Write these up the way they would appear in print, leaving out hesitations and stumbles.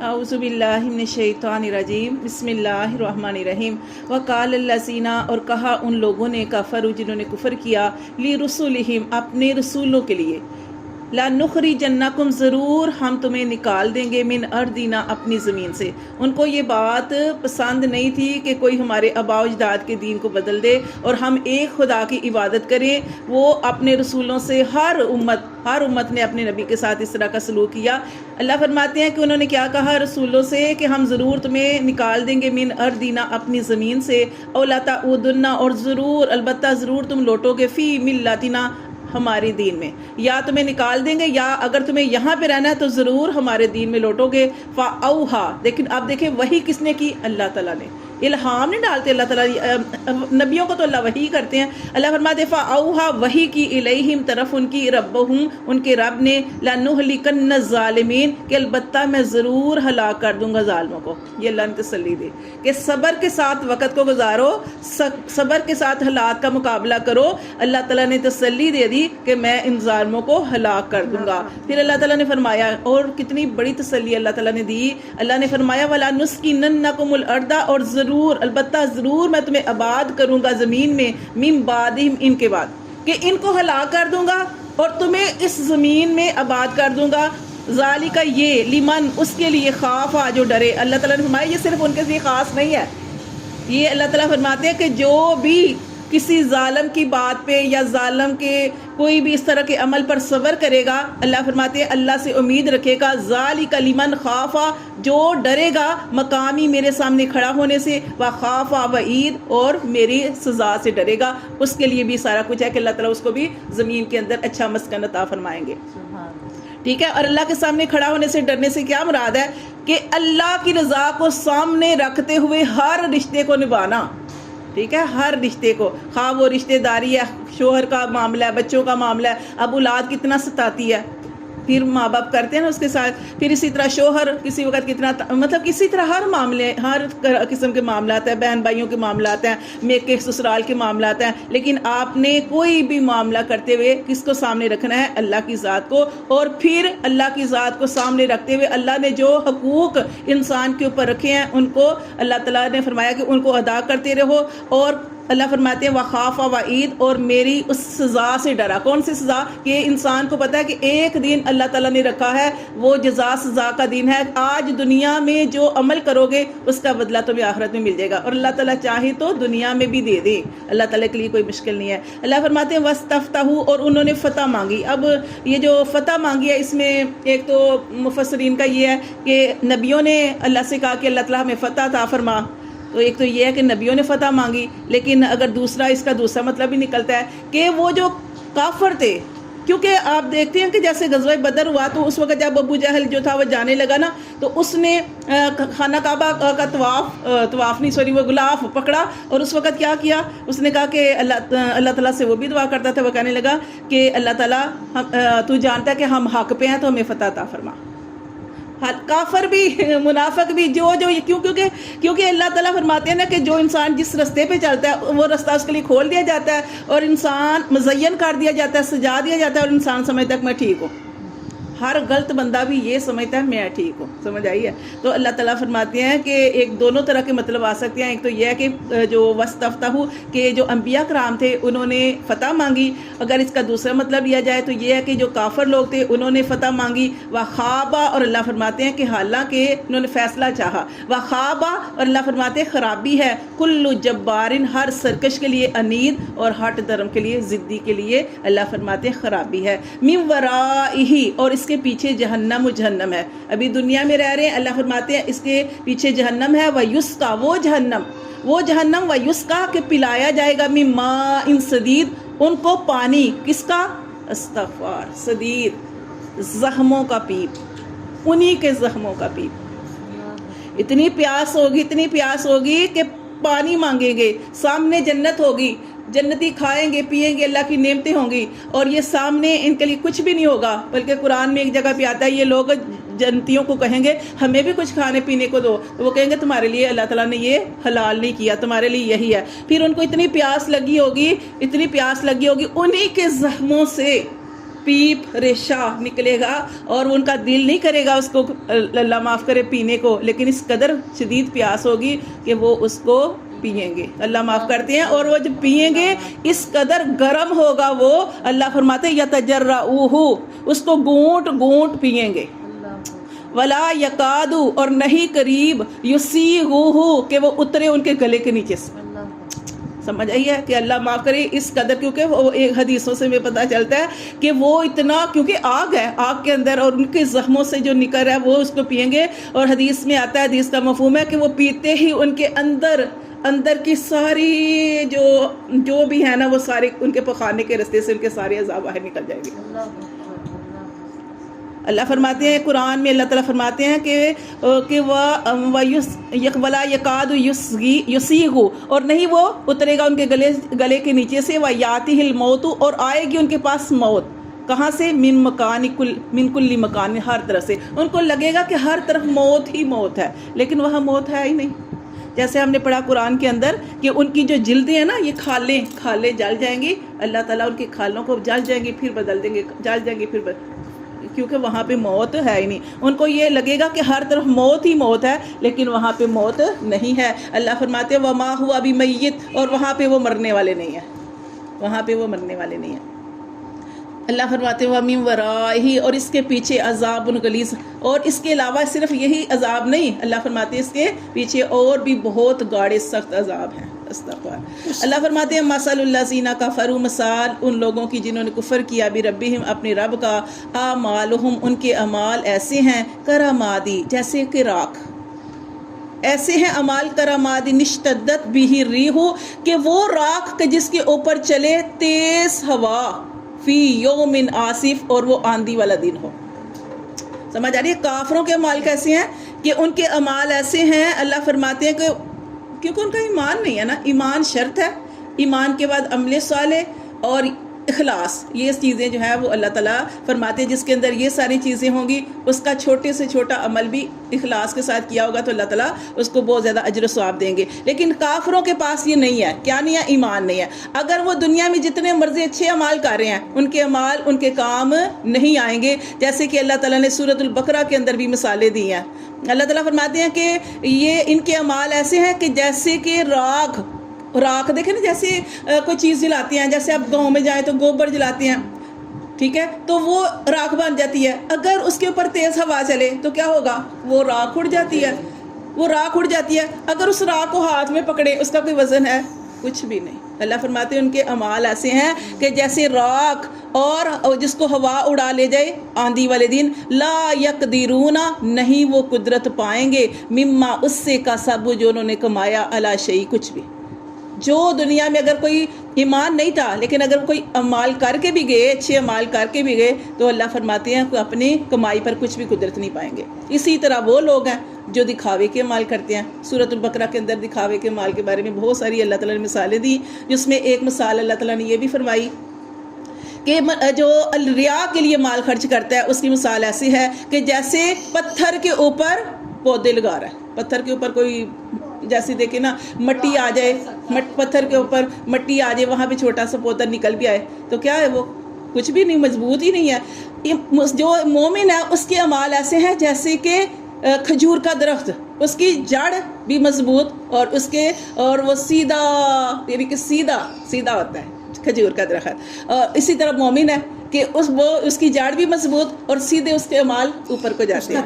اعوذ باللہ من الشیطان الرجیم بسم اللہ الرحمن الرحیم وقال الذین، اور کہا ان لوگوں نے کفروا جنہوں نے کفر کیا لرسلہم اپنے رسولوں کے لیے، لنخرجنکم ضرور ہم تمہیں نکال دیں گے من ارضنا اپنی زمین سے۔ ان کو یہ بات پسند نہیں تھی کہ کوئی ہمارے آباء و اجداد کے دین کو بدل دے اور ہم ایک خدا کی عبادت کریں۔ وہ اپنے رسولوں سے ہر امت نے اپنے نبی کے ساتھ اس طرح کا سلوک کیا۔ اللہ فرماتے ہیں کہ انہوں نے کیا کہا رسولوں سے کہ ہم ضرور تمہیں نکال دیں گے من ارضنا اپنی زمین سے، او لا تعودن، اور ضرور البتہ ضرور تم لوٹو گے فی ملتنا ہمارے دین میں، یا تمہیں نکال دیں گے یا اگر تمہیں یہاں پہ رہنا ہے تو ضرور ہمارے دین میں لوٹو گے۔ فاوحا، لیکن اب دیکھیں وحی کس نے کی؟ اللہ تعالیٰ نے۔ الہام نہیں ڈالتے اللہ تعالیٰ، نبیوں کو تو اللہ وحی کرتے ہیں۔ اللہ فرماتے فاوحا، وحی کی الیہم طرف ان کی، ربہم ان کے رب نے، لنہلکن الظالمین، کہ البتہ میں ضرور ہلاک کر دوں گا ظالموں کو۔ یہ اللہ نے تسلی دی کہ صبر کے ساتھ وقت کو گزارو، صبر کے ساتھ حالات کا مقابلہ کرو۔ اللہ تعالیٰ نے تسلی دے دی کہ میں ان ظالموں کو ہلاک کر دوں گا۔ پھر اللہ تعالیٰ نے فرمایا، اور کتنی بڑی تسلی اللہ تعالیٰ نے دی، اللہ نے فرمایا وَلَا نُسْكِنَنَّكُمُ الْأَرْضَ، اور ضرور البتہ ضرور میں تمہیں آباد کروں گا زمین میں، من بعدہم، ان کے بعد، کہ ان کو ہلاک کر دوں گا اور تمہیں اس زمین میں آباد کر دوں گا۔ ذالک، یہ، لمن، اس کے لیے، خافا، جو ڈرے۔ اللہ تعالیٰ نے فرمایا یہ صرف ان کے لیے خاص نہیں ہے، یہ اللہ تعالیٰ فرماتے ہیں کہ جو بھی کسی ظالم کی بات پہ یا ظالم کے کوئی بھی اس طرح کے عمل پر صبر کرے گا، اللہ فرماتے ہیں اللہ سے امید رکھے گا، ذالک لمن خافا، جو ڈرے گا مقامی میرے سامنے کھڑا ہونے سے، وخافا وعید، اور میری سزا سے ڈرے گا، اس کے لیے بھی سارا کچھ ہے کہ اللہ تعالیٰ اس کو بھی زمین کے اندر اچھا مسکن عطا فرمائیں گے۔ ٹھیک ہے، اور اللہ کے سامنے کھڑا ہونے سے ڈرنے سے کیا مراد ہے؟ کہ اللہ کی رضا کو سامنے رکھتے ہوئے ہر رشتے کو نبھانا۔ ٹھیک ہے، ہر رشتے کو، خواہ وہ رشتے داری ہے، شوہر کا معاملہ ہے، بچوں کا معاملہ ہے، اب اولاد کتنا ستاتی ہے، پھر ماں باپ کرتے ہیں نا اس کے ساتھ، پھر اسی طرح شوہر کسی وقت کتنا، مطلب کسی طرح ہر معاملے، ہر قسم کے معاملات ہیں، بہن بھائیوں کے معاملات ہیں، میکے سسرال کے معاملات ہیں، لیکن آپ نے کوئی بھی معاملہ کرتے ہوئے کس کو سامنے رکھنا ہے؟ اللہ کی ذات کو، اور پھر اللہ کی ذات کو سامنے رکھتے ہوئے اللہ نے جو حقوق انسان کے اوپر رکھے ہیں ان کو اللہ تعالیٰ نے فرمایا کہ ان کو ادا کرتے رہو، اور اللہ فرماتے ہیں وخافا وعید، اور میری اس سزا سے ڈرا۔ کون سی سزا؟ کہ انسان کو پتا ہے کہ ایک دن اللہ تعالیٰ نے رکھا ہے، وہ جزا سزا کا دن ہے۔ آج دنیا میں جو عمل کرو گے اس کا بدلہ تمہیں آخرت میں مل جائے گا، اور اللہ تعالیٰ چاہے تو دنیا میں بھی دے دے، اللہ تعالیٰ کے لیے کوئی مشکل نہیں ہے۔ اللہ فرماتے ہیں وَاسْتَفْتَحُوا، اور انہوں نے فتح مانگی۔ اب یہ جو فتح مانگی ہے اس میں ایک تو مفسرین کا یہ ہے کہ نبیوں نے اللہ سے کہا کہ اللہ تعالیٰ ہمیں فتح عطا فرما، تو ایک تو یہ ہے کہ نبیوں نے فتح مانگی، لیکن اگر دوسرا اس کا دوسرا مطلب بھی نکلتا ہے کہ وہ جو کافر تھے، کیونکہ آپ دیکھتے ہیں کہ جیسے غزوہ بدر ہوا تو اس وقت جب ابو جہل جو تھا وہ جانے لگا نا، تو اس نے خانہ کعبہ کا طواف نہیں سوری وہ غلاف پکڑا، اور اس وقت کیا کیا؟ اس نے کہا کہ اللہ تعالیٰ سے وہ بھی دعا کرتا تھا، وہ کہنے لگا کہ اللہ تعالیٰ تو جانتا ہے کہ ہم حق پہ ہیں تو ہمیں فتح عطا فرما۔ کافر بھی، منافق بھی، جو کیونکہ اللہ تعالیٰ فرماتے ہیں نا کہ جو انسان جس رستے پہ چلتا ہے وہ رستہ اس کے لیے کھول دیا جاتا ہے، اور انسان مزین کر دیا جاتا ہے، سجا دیا جاتا ہے، اور انسان سمجھتا ہے کہ میں ٹھیک ہوں۔ ہر غلط بندہ بھی یہ سمجھتا ہے میں ٹھیک ہوں، سمجھ آئی ہے؟ تو اللہ تعالیٰ فرماتے ہیں کہ ایک دونوں طرح کے مطلب آ سکتے ہیں۔ ایک تو یہ ہے کہ جو وَاسْتَفْتَحُوا، کہ جو انبیاء کرام تھے انہوں نے فتح مانگی۔ اگر اس کا دوسرا مطلب لیا جائے تو یہ ہے کہ جو کافر لوگ تھے انہوں نے فتح مانگی۔ وَخَابَ، اور اللہ فرماتے ہیں کہ حالانکہ انہوں نے فیصلہ چاہا۔ وَخَابَ، اور اللہ فرماتے ہیں خرابی ہے، کُلُّ جَبَّارٍ، ہر سرکش کے لیے، انید اور ہٹ دھرم کے لیے، ضدی کے لیے، اللہ فرماتے ہیں خرابی ہے۔ مِن وَرَائِهِ، اور اس کے پیچھے جہنم و جہنم ہے۔ ابھی دنیا میں رہ رہے ہیں، اللہ فرماتے ہیں اس کے پیچھے جہنم ہے، وَيُسْقَى، وہ جہنم وَيُسْقَى، کہ پلایا جائے گا، مِن مَاءٍ صدید، ان کو پانی، کس کا؟ استغفار، صدید، زخموں کا پیپ، انہی کے زخموں کا پیپ۔ اتنی پیاس ہوگی کہ پانی مانگیں گے، سامنے جنت ہوگی، جنتی کھائیں گے پیئیں گے، اللہ کی نعمتیں ہوں گی، اور یہ سامنے ان کے لیے کچھ بھی نہیں ہوگا، بلکہ قرآن میں ایک جگہ پہ آتا ہے یہ لوگ جنتیوں کو کہیں گے ہمیں بھی کچھ کھانے پینے کو دو، تو وہ کہیں گے تمہارے لیے اللہ تعالیٰ نے یہ حلال نہیں کیا، تمہارے لیے یہی ہے۔ پھر ان کو اتنی پیاس لگی ہوگی انہی کے زخموں سے پیپ ریشہ نکلے گا اور ان کا دل نہیں کرے گا اس کو اللہ معاف کرے پینے کو، لیکن اس قدر شدید پیاس ہوگی کہ وہ اس کو پئیں گے، اللہ معاف کرتے ہیں، اور وہ جب پئیں گے اس قدر گرم ہوگا وہ، اللہ فرماتے ہیں یتجرعوہ، اس کو گھونٹ گھونٹ پئیں گے، ولا یکادو، اور نہیں قریب، یسیغوہ، کہ وہ اترے ان کے گلے کے نیچے سے۔ سمجھ آئی ہے کہ اللہ معاف کرے اس قدر، کیونکہ وہ ایک حدیثوں سے میں پتہ چلتا ہے کہ وہ اتنا، کیونکہ آگ ہے، آگ کے اندر، اور ان کے زخموں سے جو نکل ہے وہ اس کو پئیں گے، اور حدیث میں آتا ہے، حدیث کا مفہوم ہے کہ وہ پیتے ہی ان کے اندر کی ساری جو بھی ہے نا، وہ سارے ان کے پخانے کے رستے سے ان کے سارے عذاب باہر نکل جائیں گے۔ اللہ فرماتے ہیں قرآن میں، اللہ تعالیٰ فرماتے ہیں کہ وَلَا يَكَادُ يُسِيغُ، اور نہیں وہ اترے گا ان کے گلے کے نیچے سے، وَيَأْتِهِ الْمَوْتُ، اور آئے گی ان کے پاس موت، کہاں سے؟ من کل مکان، ہر طرف سے، ان کو لگے گا کہ ہر طرف موت ہی موت ہے، لیکن وہاں موت ہے ہی نہیں۔ جیسے ہم نے پڑھا قرآن کے اندر کہ ان کی جو جلدیں ہیں نا، یہ کھالیں جل جائیں گی، اللہ تعالیٰ ان کی کھالوں کو جل جائیں گی، پھر بدل دیں گے، جل جائیں گی پھر کیونکہ وہاں پہ موت ہے ہی نہیں۔ ان کو یہ لگے گا کہ ہر طرف موت ہی موت ہے، لیکن وہاں پہ موت نہیں ہے۔ اللہ فرماتے ہیں وَمَا هُوَ بِمَيِّتٍ، اور وہاں پہ وہ مرنے والے نہیں ہیں، وہاں پہ وہ مرنے والے نہیں ہیں۔ اللہ فرماتے ہیں وَمِن وَرَائِهِ، اور اس کے پیچھے عذاب غلیظ، اور اس کے علاوہ صرف یہی عذاب نہیں، اللہ فرماتے ہیں اس کے پیچھے اور بھی بہت گاڑے سخت عذاب ہیں۔ استغفر۔ اللہ فرماتے ہیں مثل الذین کفروا، مثال ان لوگوں کی جنہوں نے کفر کیا بربہم، اپنے رب کا، اعمالہم، ان کے اعمال ایسے ہیں، کرمادی، جیسے کہ راکھ، ایسے ہیں اعمال کرمادی نشتدت بہ الریح، کہ وہ راکھ کہ جس کے اوپر چلے تیز ہوا، فی یوم آصف، اور وہ آندھی والا دن ہو۔ سمجھ آ رہی ہے؟ کافروں کے اعمال کیسے ہیں کہ ان کے اعمال ایسے ہیں، اللہ فرماتے ہیں کہ کیونکہ ان کا ایمان نہیں ہے نا، ایمان شرط ہے، ایمان کے بعد عمل صالح اور اخلاص، یہ چیزیں جو ہے وہ اللہ تعالیٰ فرماتے ہیں جس کے اندر یہ ساری چیزیں ہوں گی، اس کا چھوٹے سے چھوٹا عمل بھی اخلاص کے ساتھ کیا ہوگا تو اللہ تعالیٰ اس کو بہت زیادہ اجر و ثواب دیں گے۔ لیکن کافروں کے پاس یہ نہیں ہے، کیا نہیں ہے؟ ایمان نہیں ہے۔ اگر وہ دنیا میں جتنے مرضی اچھے اعمال کر رہے ہیں، ان کے اعمال ان کے کام نہیں آئیں گے، جیسے کہ اللہ تعالیٰ نے سورۃ البقرہ کے اندر بھی مثالیں دی ہیں۔ اللہ تعالیٰ فرماتے ہیں کہ یہ ان کے اعمال ایسے ہیں کہ جیسے کہ راکھ دیکھیں نا، جیسے کوئی چیز جلاتی ہیں، جیسے آپ گاؤں میں جائیں تو گوبر جلاتے ہیں، ٹھیک ہے، تو وہ راکھ بن جاتی ہے۔ اگر اس کے اوپر تیز ہوا چلے تو کیا ہوگا؟ وہ راکھ اڑ جاتی ہے، اگر اس راکھ کو ہاتھ میں پکڑے اس کا کوئی وزن ہے؟ کچھ بھی نہیں۔ اللہ فرماتے ہیں ان کے اعمال ایسے ہیں کہ جیسے راکھ، اور جس کو ہوا اڑا لے جائے آندھی والے دن، لا یقدرون، نہیں وہ قدرت پائیں گے، مما، اس سے کسبوا، جو انہوں نے کمایا، علی شیء، کچھ بھی۔ جو دنیا میں اگر کوئی ایمان نہیں تھا لیکن اگر کوئی اعمال کر کے بھی گئے، اچھے اعمال کر کے بھی گئے، تو اللہ فرماتے ہیں کہ اپنی کمائی پر کچھ بھی قدرت نہیں پائیں گے۔ اسی طرح وہ لوگ ہیں جو دکھاوے کے اعمال کرتے ہیں۔ سورۃ البقرہ کے اندر دکھاوے کے اعمال کے بارے میں بہت ساری اللہ تعالیٰ نے مثالیں دی، جس میں ایک مثال اللہ تعالیٰ نے یہ بھی فرمائی کہ جو ریا کے لیے مال خرچ کرتا ہے، اس کی مثال ایسی ہے کہ جیسے پتھر کے اوپر پودے لگا رہا ہے۔ پتھر کے اوپر کوئی، جیسے دیکھیں نا، مٹی آ جائے، پتھر کے اوپر مٹی آ جائے، وہاں پہ چھوٹا سا پودا نکل بھی آئے تو کیا ہے؟ وہ کچھ بھی نہیں، مضبوط ہی نہیں ہے۔ جو مومن ہے اس کے اعمال ایسے ہیں جیسے کہ کھجور کا درخت، اس کی جڑ بھی مضبوط، اور وہ سیدھا، یعنی کہ سیدھا ہوتا ہے کھجور کا درخت۔ اور اسی طرح مومن ہے کہ اس کی جڑ بھی مضبوط اور سیدھے اس کے اعمال اوپر کو جاتے ہیں۔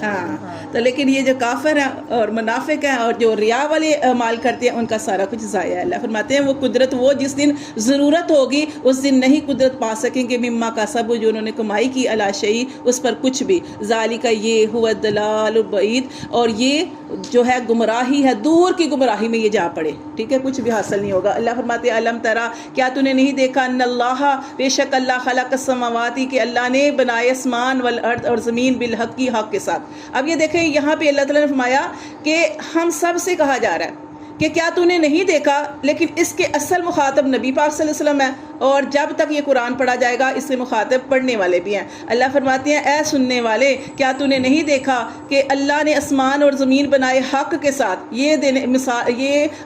ہاں، تو لیکن یہ جو کافر ہیں اور منافق ہیں اور جو ریا والے اعمال کرتے ہیں، ان کا سارا کچھ ضائع ہے۔ اللہ فرماتے ہیں وہ قدرت، وہ جس دن ضرورت ہوگی اس دن نہیں قدرت پا سکیں گے، مما کسبوا، جو انہوں نے کمائی کی، علی شیء، اس پر کچھ بھی۔ ذالک، یہ ہوا الضلال البعید، اور یہ جو ہے گمراہی ہے، دور کی گمراہی میں یہ جا پڑے، ٹھیک ہے، کچھ بھی حاصل نہیں ہوگا۔ اللہ فرماتے ہیں الم ترا، کیا تو نے نہیں دیکھا، ان اللہ، بے شک اللہ، خلق السماوات، کہ اللہ نے بنائے اسمان، والارض، اور زمین، بالحق، کی حق کے ساتھ۔ اب یہ دیکھیں یہاں پہ اللہ تعالیٰ نے فرمایا کہ ہم سب سے کہا جا رہا ہے کہ کیا تو نے نہیں دیکھا، لیکن اس کے اصل مخاطب نبی پاک صلی اللہ علیہ وسلم ہے، اور جب تک یہ قرآن پڑھا جائے گا اس سے مخاطب پڑھنے والے بھی ہیں۔ اللہ فرماتے ہیں اے سننے والے، کیا تو نے نہیں دیکھا کہ اللہ نے آسمان اور زمین بنائے حق کے ساتھ۔ یہ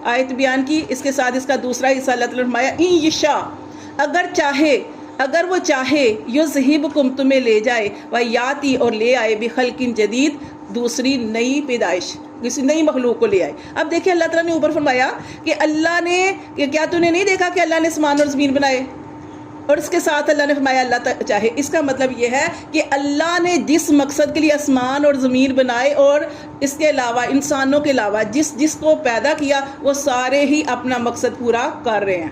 آیت بیان کی، اس کے ساتھ اس کا دوسرا حصہ اللہ تعالیٰ نے فرمایا ان یشاء، اگر چاہے اگر وہ چاہے یذہبکم تمہیں لے جائے ویاتی اور لے آئے بخلق جدید دوسری نئی پیدائش کسی نئی مخلوق کو لے آئے. اب دیکھیں اللہ تعالیٰ نے اوپر فرمایا کہ اللہ نے کہ کیا تو نے نہیں دیکھا کہ اللہ نے آسمان اور زمین بنائے اور اس کے ساتھ اللہ نے فرمایا اللہ چاہے. اس کا مطلب یہ ہے کہ اللہ نے جس مقصد کے لیے آسمان اور زمین بنائے اور اس کے علاوہ انسانوں کے علاوہ جس کو پیدا کیا وہ سارے ہی اپنا مقصد پورا کر رہے ہیں.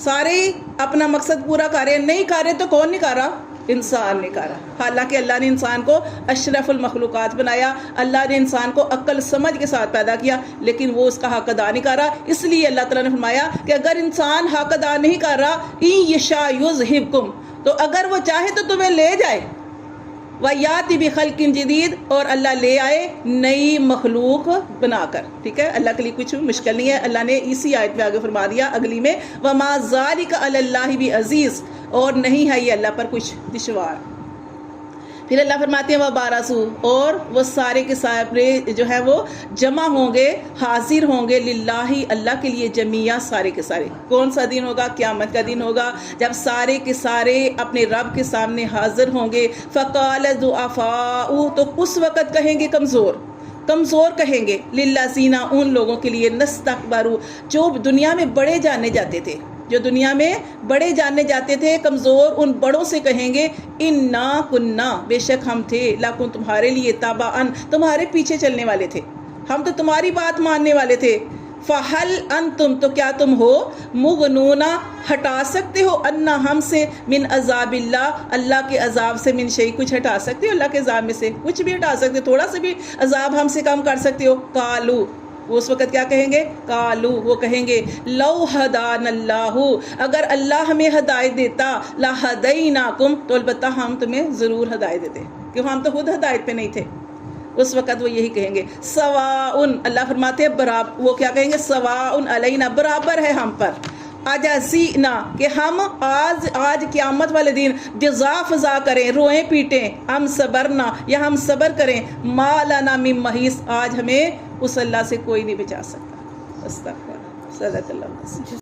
سارے ہی اپنا مقصد پورا کر رہے ہیں. نہیں کر رہے تو کون نہیں کر رہا؟ انسان نے کہا. حالانکہ اللہ نے انسان کو اشرف المخلوقات بنایا, اللہ نے انسان کو عقل سمجھ کے ساتھ پیدا کیا, لیکن وہ اس کا حق ادا نہیں کر رہا. اس لیے اللہ تعالیٰ نے فرمایا کہ اگر انسان حق ادا نہیں کر رہا ان یشاء یذہبکم, تو اگر وہ چاہے تو تمہیں لے جائے, ویاتی بخلق جدید اور اللہ لے آئے نئی مخلوق بنا کر. ٹھیک ہے, اللہ کے لیے کچھ مشکل نہیں ہے. اللہ نے اسی آیت میں آگے فرما دیا اگلی میں وما ذالک علی اللہ بعزیز, اور نہیں ہے یہ اللہ پر کچھ دشوار. پھر اللہ فرماتے ہیں وبارزوا, اور وہ سارے کے سارے جو ہے وہ جمع ہوں گے, حاضر ہوں گے للہ اللہ کے لیے جمیعا سارے کے سارے. کون سا دن ہوگا؟ قیامت کا دن ہوگا جب سارے کے سارے اپنے رب کے سامنے حاضر ہوں گے. فقال الضعفاء, تو اس وقت کہیں گے کمزور کہیں گے للذین, ان لوگوں کے لیے نستکبروا, جو دنیا میں بڑے جانے جاتے تھے, کمزور ان بڑوں سے کہیں گے انا کننا, بے شک ہم تھے, لکم تمہارے لیے, تابعا تمہارے پیچھے چلنے والے تھے, ہم تو تمہاری بات ماننے والے تھے. فہل انتم, تو کیا تم ہو, مغنون ہٹا سکتے ہو, انا ہم سے, من عذاب اللہ, اللہ کے عذاب سے, من شیء کچھ ہٹا سکتے ہو, اللہ کے عذاب میں سے کچھ بھی ہٹا سکتے ہو, تھوڑا سا بھی عذاب ہم سے کم کر سکتے ہو. قالو, وہ اس وقت کیا کہیں گے؟ قالو, وہ کہیں گے لو ہدان اللہ, اگر اللہ ہمیں ہدایت دیتا, لہدیناکم, تو البتہ ہم تمہیں ضرور ہدایت دیتے, کیوں ہم تو خود ہدایت پہ نہیں تھے. اس وقت وہ یہی کہیں گے سواءن, اللہ فرماتے ہیں برابر, وہ کیا کہیں گے؟ سواءن علینا, برابر ہے ہم پر, اجزینا, کہ ہم آج قیامت والے دن جزا فضا کریں, روئیں پیٹیں, ہم صبرنا, یا ہم صبر کریں, ما لنا من محیص, آج ہمیں اس اللہ سے کوئی نہیں بچا سکتا. استغفر, صدق اللہ.